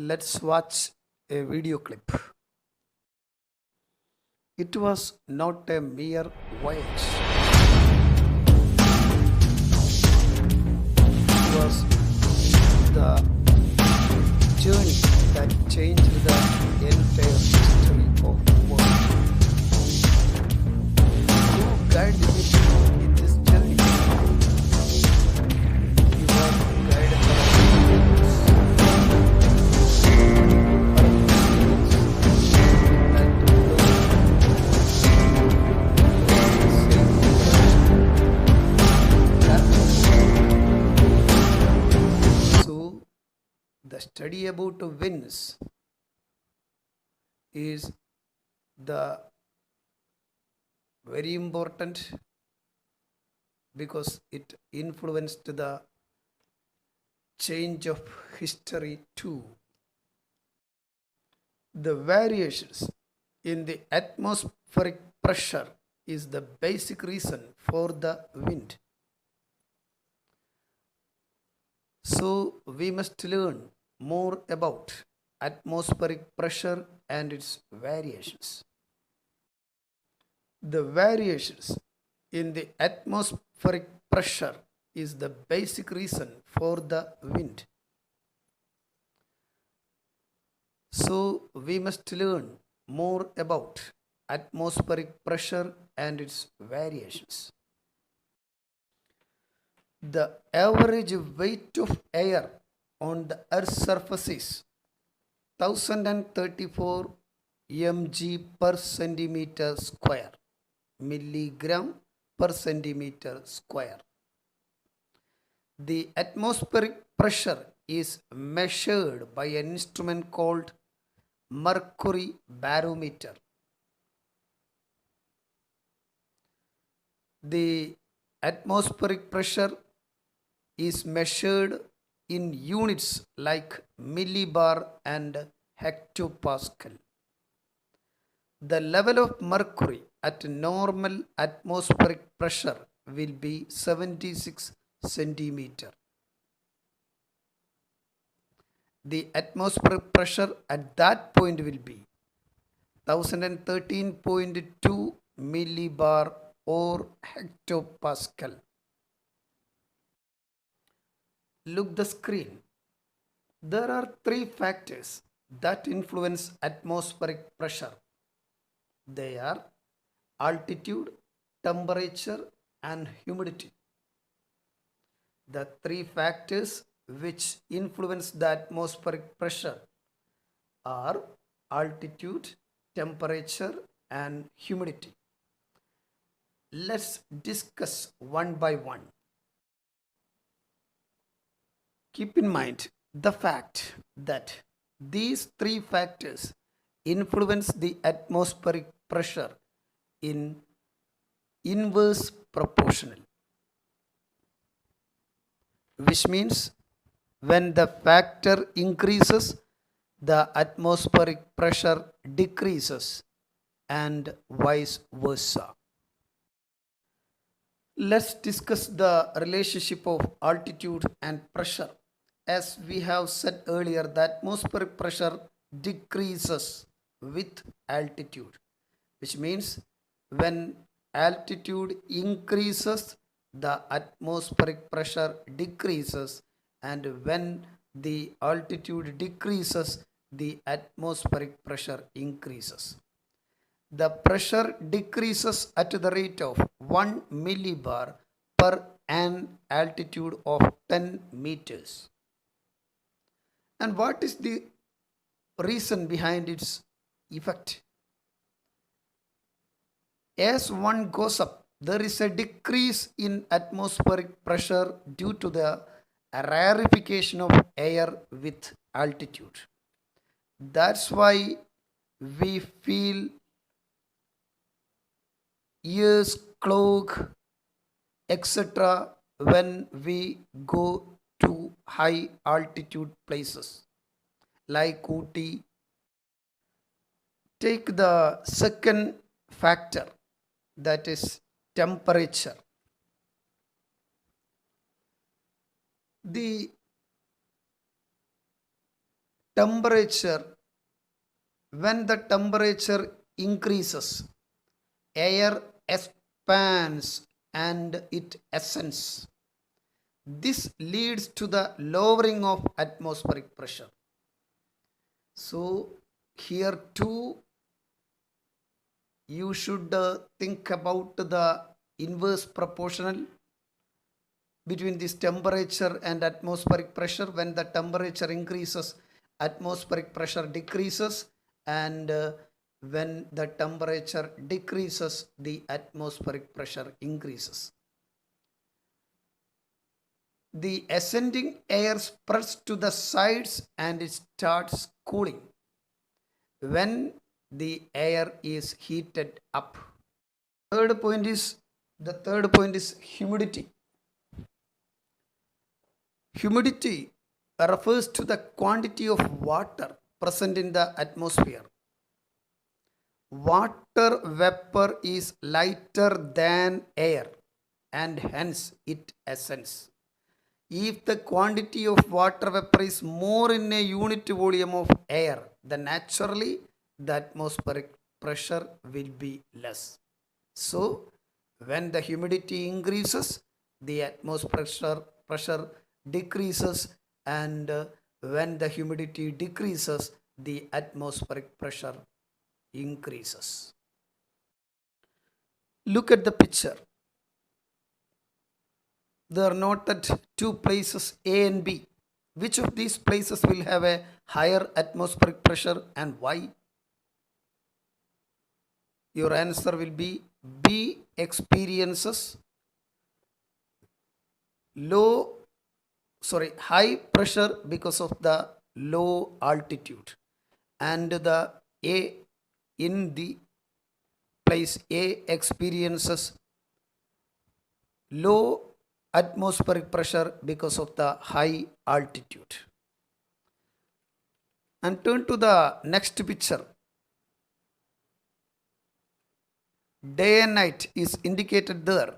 Let's watch a video clip. It was not a mere voyage. It was the journey that changed the entire history of the world. Who guided me in this journey? He was guided by so the study about winds is the very important because it influenced the change of history too. The variations in the atmospheric pressure is the basic reason for the wind. So we must learn more about atmospheric pressure and its variations. The variations in the atmospheric pressure is the basic reason for the wind. So we must learn more about atmospheric pressure and its variations. The average weight of air on the Earth's surface is 1034 mg per centimeter square, milligram per centimeter square. The atmospheric pressure is measured by an instrument called mercury barometer. The atmospheric pressure is measured in units like millibar and hectopascal. The level of mercury at normal atmospheric pressure will be 76 centimeter. The atmospheric pressure at that point will be 1013.2 millibar or hectopascal. Look the screen. There are three factors that influence atmospheric pressure. They are altitude, temperature, and humidity. The three factors which influence the atmospheric pressure are altitude, temperature, and humidity. Let's discuss one by one. Keep in mind the fact that these three factors influence the atmospheric pressure in inverse proportional, which means when the factor increases, the atmospheric pressure decreases and vice versa. Let's discuss the relationship of altitude and pressure. As we have said earlier, the atmospheric pressure decreases with altitude, which means when altitude increases, the atmospheric pressure decreases, and when the altitude decreases, the atmospheric pressure increases. The pressure decreases at the rate of 1 millibar per an altitude of 10 meters. And what is the reason behind its effect? As one goes up, there is a decrease in atmospheric pressure due to the rarefication of air with altitude. That's why we feel ears clog, etc. when we go to high altitude places like Ooty. Take the second factor, that is temperature. The temperature, when the temperature increases, air expands and it ascends. This leads to the lowering of atmospheric pressure. So here too you should think about the inverse proportional between this temperature and atmospheric pressure. When the temperature increases, atmospheric pressure decreases, and when the temperature decreases, the atmospheric pressure increases. The ascending air spreads to the sides and it starts cooling when the air is heated up. The third point is humidity. Humidity refers to the quantity of water present in the atmosphere. Water vapor is lighter than air and hence it ascends. If the quantity of water vapor is more in a unit volume of air, then naturally the atmospheric pressure will be less. So, when the humidity increases, the atmospheric pressure decreases, and when the humidity decreases, the atmospheric pressure increases. Look at the picture. They are noted two places A and B. Which of these places will have a higher atmospheric pressure and why? Your answer will be B experiences high pressure because of the low altitude, and the A in the place A experiences low atmospheric pressure because of the high altitude. And turn to the next picture. Day and night is indicated there.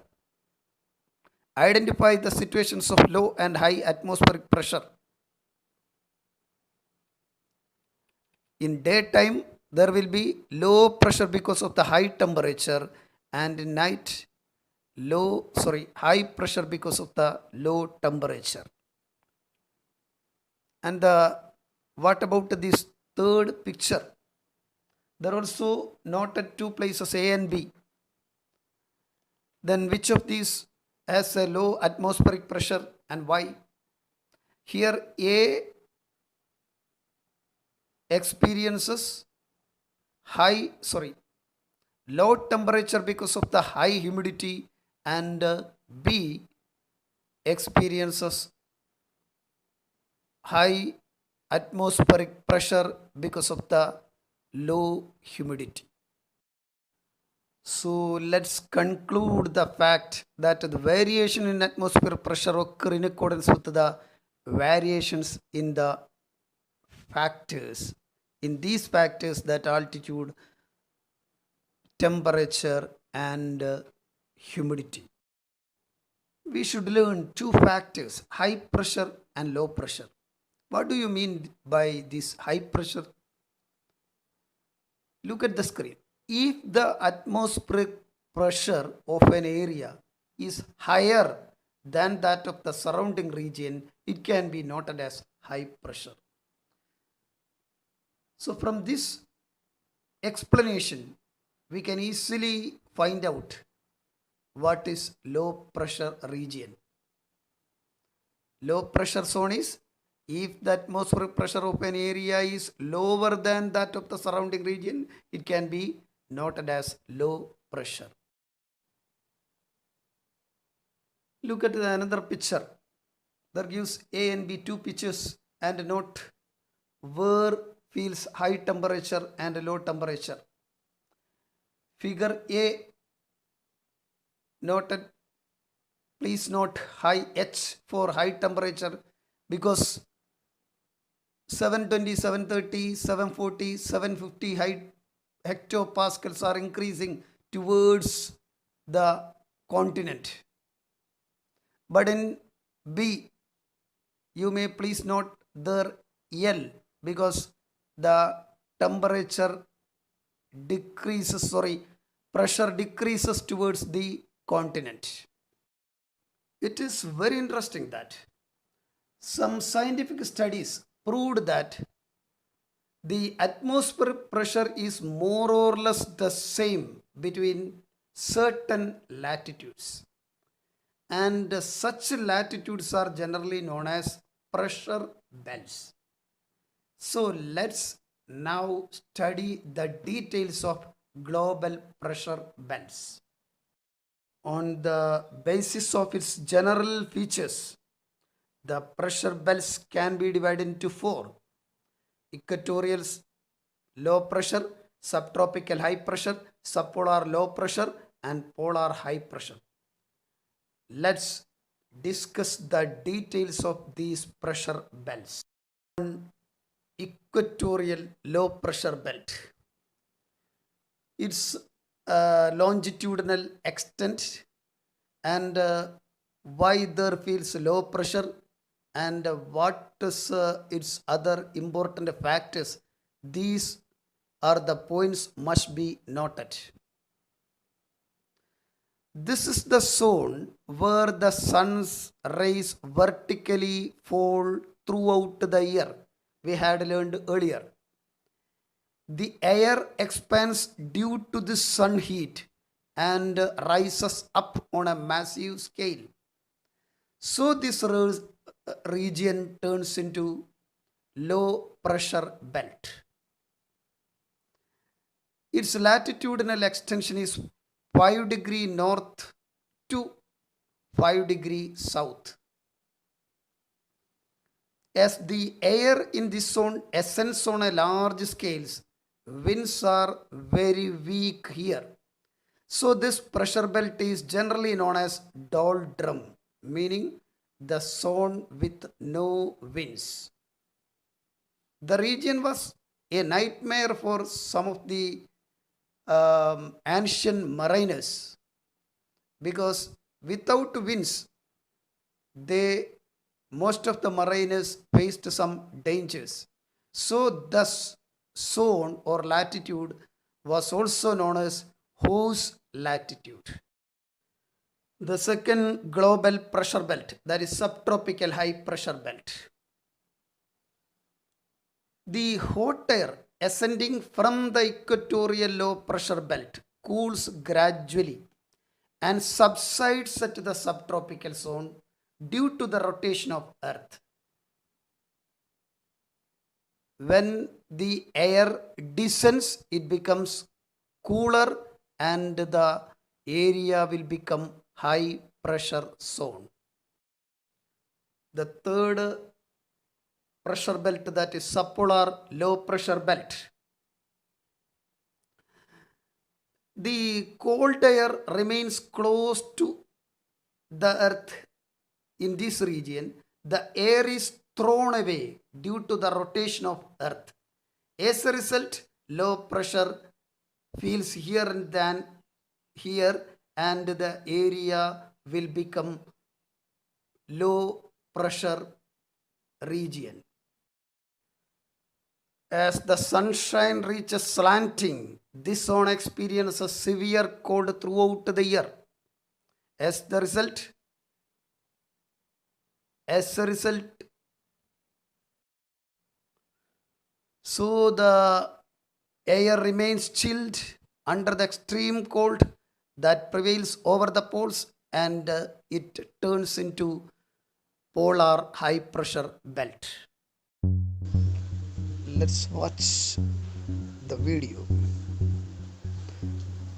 Identify the situations of low and high atmospheric pressure. In daytime, there will be low pressure because of the high temperature, and in night, high pressure because of the low temperature. And what about this third picture? There are also noted two places A and B. Then which of these has a low atmospheric pressure and why? Here A experiences low temperature because of the high humidity, and B experiences high atmospheric pressure because of the low humidity. So let's conclude the fact that the variation in atmospheric pressure occur in accordance with the variations in the factors. In these factors, that altitude, temperature, and humidity. We should learn two factors, high pressure and low pressure. What do you mean by this high pressure? Look at the screen. If the atmospheric pressure of an area is higher than that of the surrounding region, it can be noted as high pressure. So from this explanation, we can easily find out what is low pressure region. Low pressure zone is if the atmospheric pressure of an area is lower than that of the surrounding region, it can be noted as low pressure. Look at another picture. That gives A and B two pictures, and note where feels high temperature and low temperature. Figure A noted, please note high H for high temperature because 720, 730, 740, 750 high hectopascals are increasing towards the continent. But in B, you may please note there L because the temperature pressure decreases towards the continent. It is very interesting that some scientific studies proved that the atmospheric pressure is more or less the same between certain latitudes, and such latitudes are generally known as pressure belts. So let's now study the details of global pressure belts. On the basis of its general features, the pressure belts can be divided into four: equatorial low pressure, subtropical high pressure, subpolar low pressure, and polar high pressure. Let's discuss the details of these pressure belts. Equatorial low pressure belt. Its longitudinal extent and why there feels low pressure and what is its other important factors. These are the points must be noted. This is the zone where the sun's rays vertically fall throughout the year. We had learned earlier. The air expands due to the sun heat and rises up on a massive scale. So this region turns into low pressure belt. Its latitudinal extension is 5 degree north to 5 degree south. As the air in this zone ascends on a large scale, winds are very weak here. So this pressure belt is generally known as doldrum, meaning the zone with no winds. The region was a nightmare for some of the ancient mariners, because without winds, most of the mariners faced some dangers. So this zone or latitude was also known as Hose latitude. The second global pressure belt, that is subtropical high pressure belt. The hot air ascending from the equatorial low pressure belt cools gradually and subsides at the subtropical zone due to the rotation of Earth. When the air descends, it becomes cooler and the area will become high pressure zone. The third pressure belt, that is subpolar low pressure belt. The cold air remains close to the earth in this region. The air is thrown away due to the rotation of earth. As a result, low pressure feels here than here, and the area will become low pressure region. As the sunshine reaches slanting, this zone experiences severe cold throughout the year. As a result, so the air remains chilled under the extreme cold that prevails over the poles, and it turns into polar high pressure belt. Let's watch the video.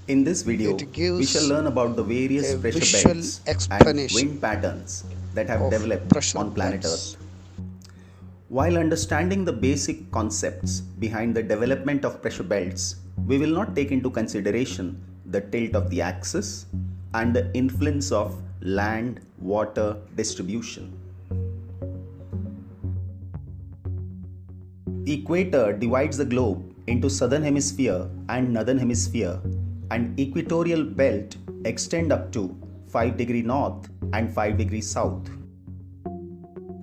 In this video, It gives we shall learn about the various a pressure visual belts and explanation wind patterns that have of developed pressure on planet belts. Earth. While understanding the basic concepts behind the development of pressure belts, we will not take into consideration the tilt of the axis and the influence of land-water distribution. The equator divides the globe into southern hemisphere and northern hemisphere, and equatorial belt extend up to 5 degree north and 5 degree south.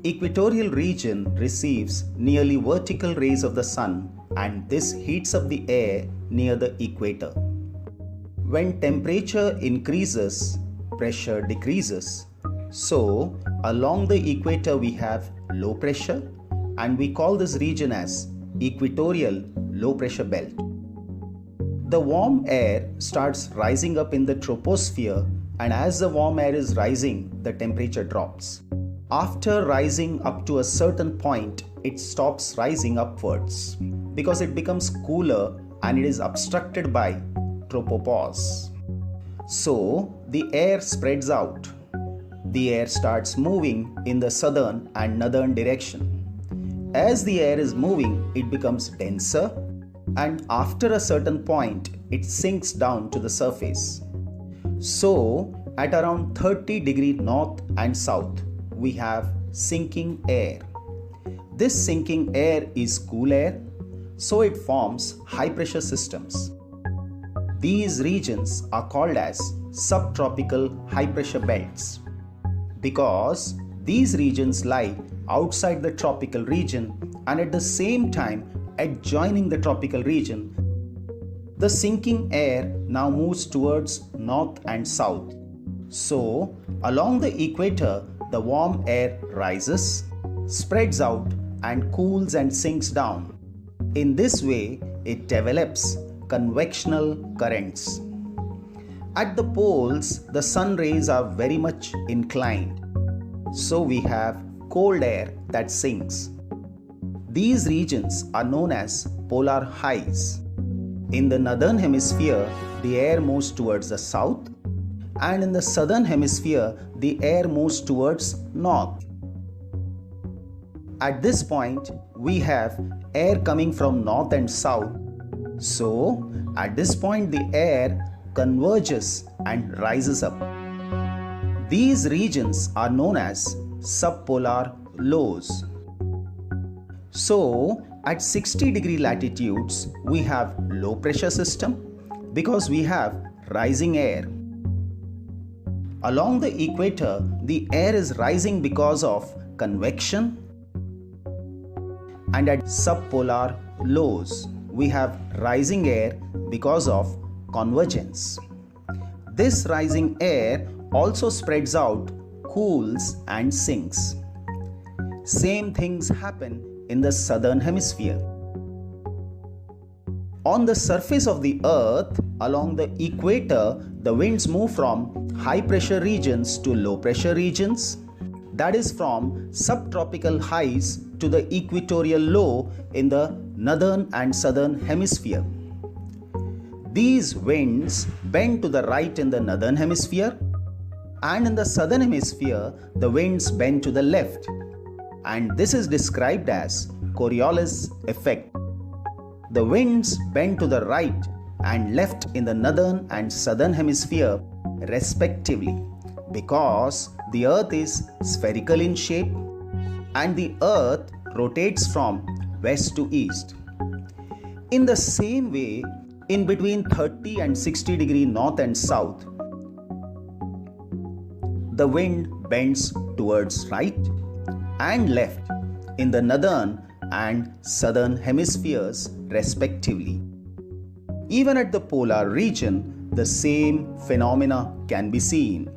Equatorial region receives nearly vertical rays of the sun, and this heats up the air near the equator. When temperature increases, pressure decreases. So, along the equator we have low pressure, and we call this region as equatorial low pressure belt. The warm air starts rising up in the troposphere, and as the warm air is rising, the temperature drops. After rising up to a certain point, it stops rising upwards because it becomes cooler and it is obstructed by tropopause. So the air spreads out. The air starts moving in the southern and northern direction. As the air is moving, it becomes denser, and after a certain point, it sinks down to the surface. So, at around 30° north and south, we have sinking air. This sinking air is cool air, so it forms high pressure systems. These regions are called as subtropical high pressure belts because these regions lie outside the tropical region and at the same time adjoining the tropical region. The sinking air now moves towards north and south. So, along the equator, the warm air rises, spreads out, and cools and sinks down. In this way, it develops convectional currents. At the poles, the sun rays are very much inclined. So, we have cold air that sinks. These regions are known as polar highs. In the northern hemisphere, the air moves towards the south, and in the southern hemisphere, the air moves towards north. At this point, we have air coming from north and south. So, at this point, the air converges and rises up. These regions are known as subpolar lows. So, at 60° latitudes, we have low pressure system because we have rising air. Along the equator, the air is rising because of convection, and at subpolar lows, we have rising air because of convergence. This rising air also spreads out, cools, and sinks. Same things happen in the southern hemisphere. On the surface of the earth, along the equator, the winds move from high pressure regions to low pressure regions, that is from subtropical highs to the equatorial low in the northern and southern hemisphere. These winds bend to the right in the northern hemisphere, and in the southern hemisphere, the winds bend to the left, and this is described as Coriolis effect. The winds bend to the right and left in the northern and southern hemisphere respectively because the earth is spherical in shape and the earth rotates from west to east. In the same way, in between 30 and 60° north and south, the wind bends towards right and left in the northern and southern hemispheres respectively. Even at the polar region, the same phenomena can be seen.